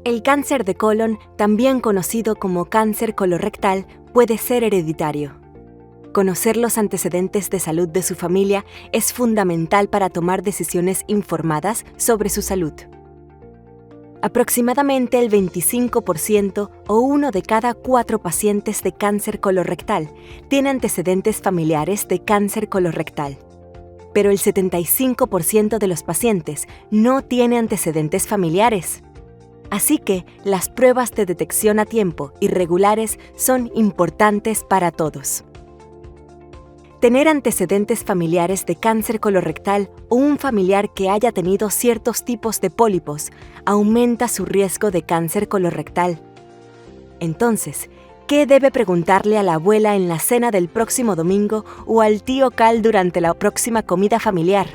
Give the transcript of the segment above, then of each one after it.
El cáncer de colon, también conocido como cáncer colorectal, puede ser hereditario. Conocer los antecedentes de salud de su familia es fundamental para tomar decisiones informadas sobre su salud. Aproximadamente el 25% o 1 de cada 4 pacientes de cáncer colorectal tiene antecedentes familiares de cáncer colorectal. Pero el 75% de los pacientes no tiene antecedentes familiares. Así que las pruebas de detección a tiempo y regulares son importantes para todos. Tener antecedentes familiares de cáncer colorectal o un familiar que haya tenido ciertos tipos de pólipos aumenta su riesgo de cáncer colorectal. Entonces, ¿qué debe preguntarle a la abuela en la cena del próximo domingo o al tío Cal durante la próxima comida familiar?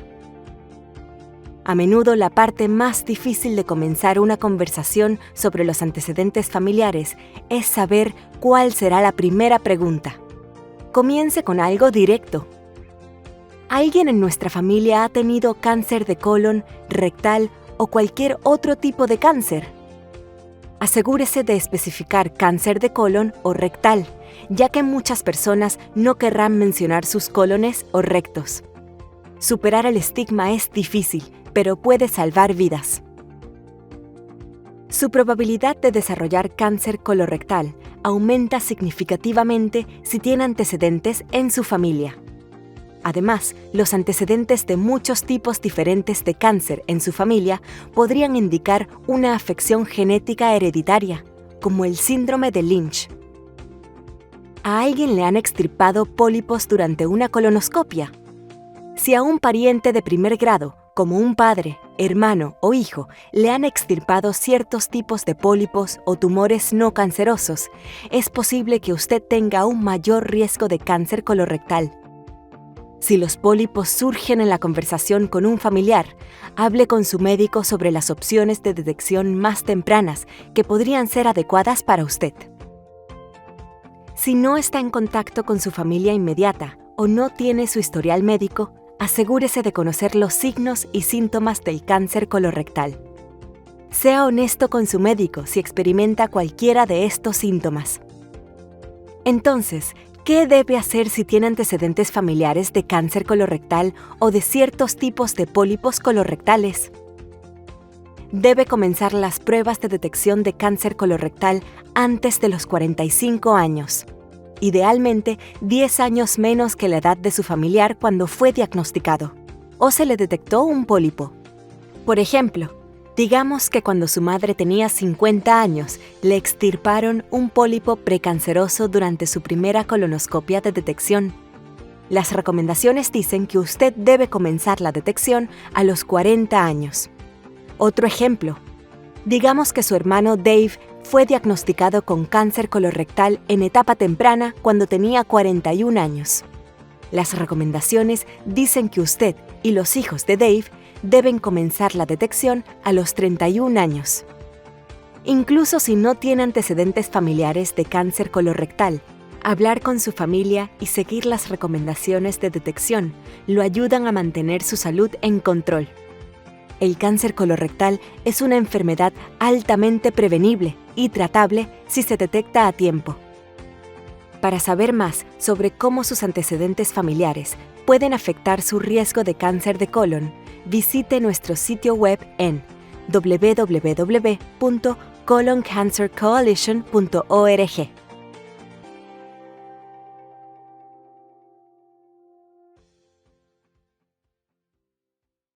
A menudo la parte más difícil de comenzar una conversación sobre los antecedentes familiares es saber cuál será la primera pregunta. Comience con algo directo. ¿Alguien en nuestra familia ha tenido cáncer de colon, rectal o cualquier otro tipo de cáncer? Asegúrese de especificar cáncer de colon o rectal, ya que muchas personas no querrán mencionar sus cólones o rectos. Superar el estigma es difícil, pero puede salvar vidas. Su probabilidad de desarrollar cáncer colorectal aumenta significativamente si tiene antecedentes en su familia. Además, los antecedentes de muchos tipos diferentes de cáncer en su familia podrían indicar una afección genética hereditaria, como el síndrome de Lynch. ¿A alguien le han extirpado pólipos durante una colonoscopia? Si a un pariente de primer grado, como un padre, hermano o hijo, le han extirpado ciertos tipos de pólipos o tumores no cancerosos, es posible que usted tenga un mayor riesgo de cáncer colorectal. Si los pólipos surgen en la conversación con un familiar, hable con su médico sobre las opciones de detección más tempranas que podrían ser adecuadas para usted. Si no está en contacto con su familia inmediata o no tiene su historial médico, asegúrese de conocer los signos y síntomas del cáncer colorectal. Sea honesto con su médico si experimenta cualquiera de estos síntomas. Entonces, ¿qué debe hacer si tiene antecedentes familiares de cáncer colorectal o de ciertos tipos de pólipos colorectales? Debe comenzar las pruebas de detección de cáncer colorectal antes de los 45 años. Idealmente 10 años menos que la edad de su familiar cuando fue diagnosticado, o se le detectó un pólipo. Por ejemplo, digamos que cuando su madre tenía 50 años, le extirparon un pólipo precanceroso durante su primera colonoscopia de detección. Las recomendaciones dicen que usted debe comenzar la detección a los 40 años. Otro ejemplo, digamos que su hermano Dave fue diagnosticado con cáncer colorectal en etapa temprana cuando tenía 41 años. Las recomendaciones dicen que usted y los hijos de Dave deben comenzar la detección a los 31 años. Incluso si no tiene antecedentes familiares de cáncer colorectal, hablar con su familia y seguir las recomendaciones de detección lo ayudan a mantener su salud en control. El cáncer colorectal es una enfermedad altamente prevenible y tratable si se detecta a tiempo. Para saber más sobre cómo sus antecedentes familiares pueden afectar su riesgo de cáncer de colon, visite nuestro sitio web en www.coloncancercoalition.org.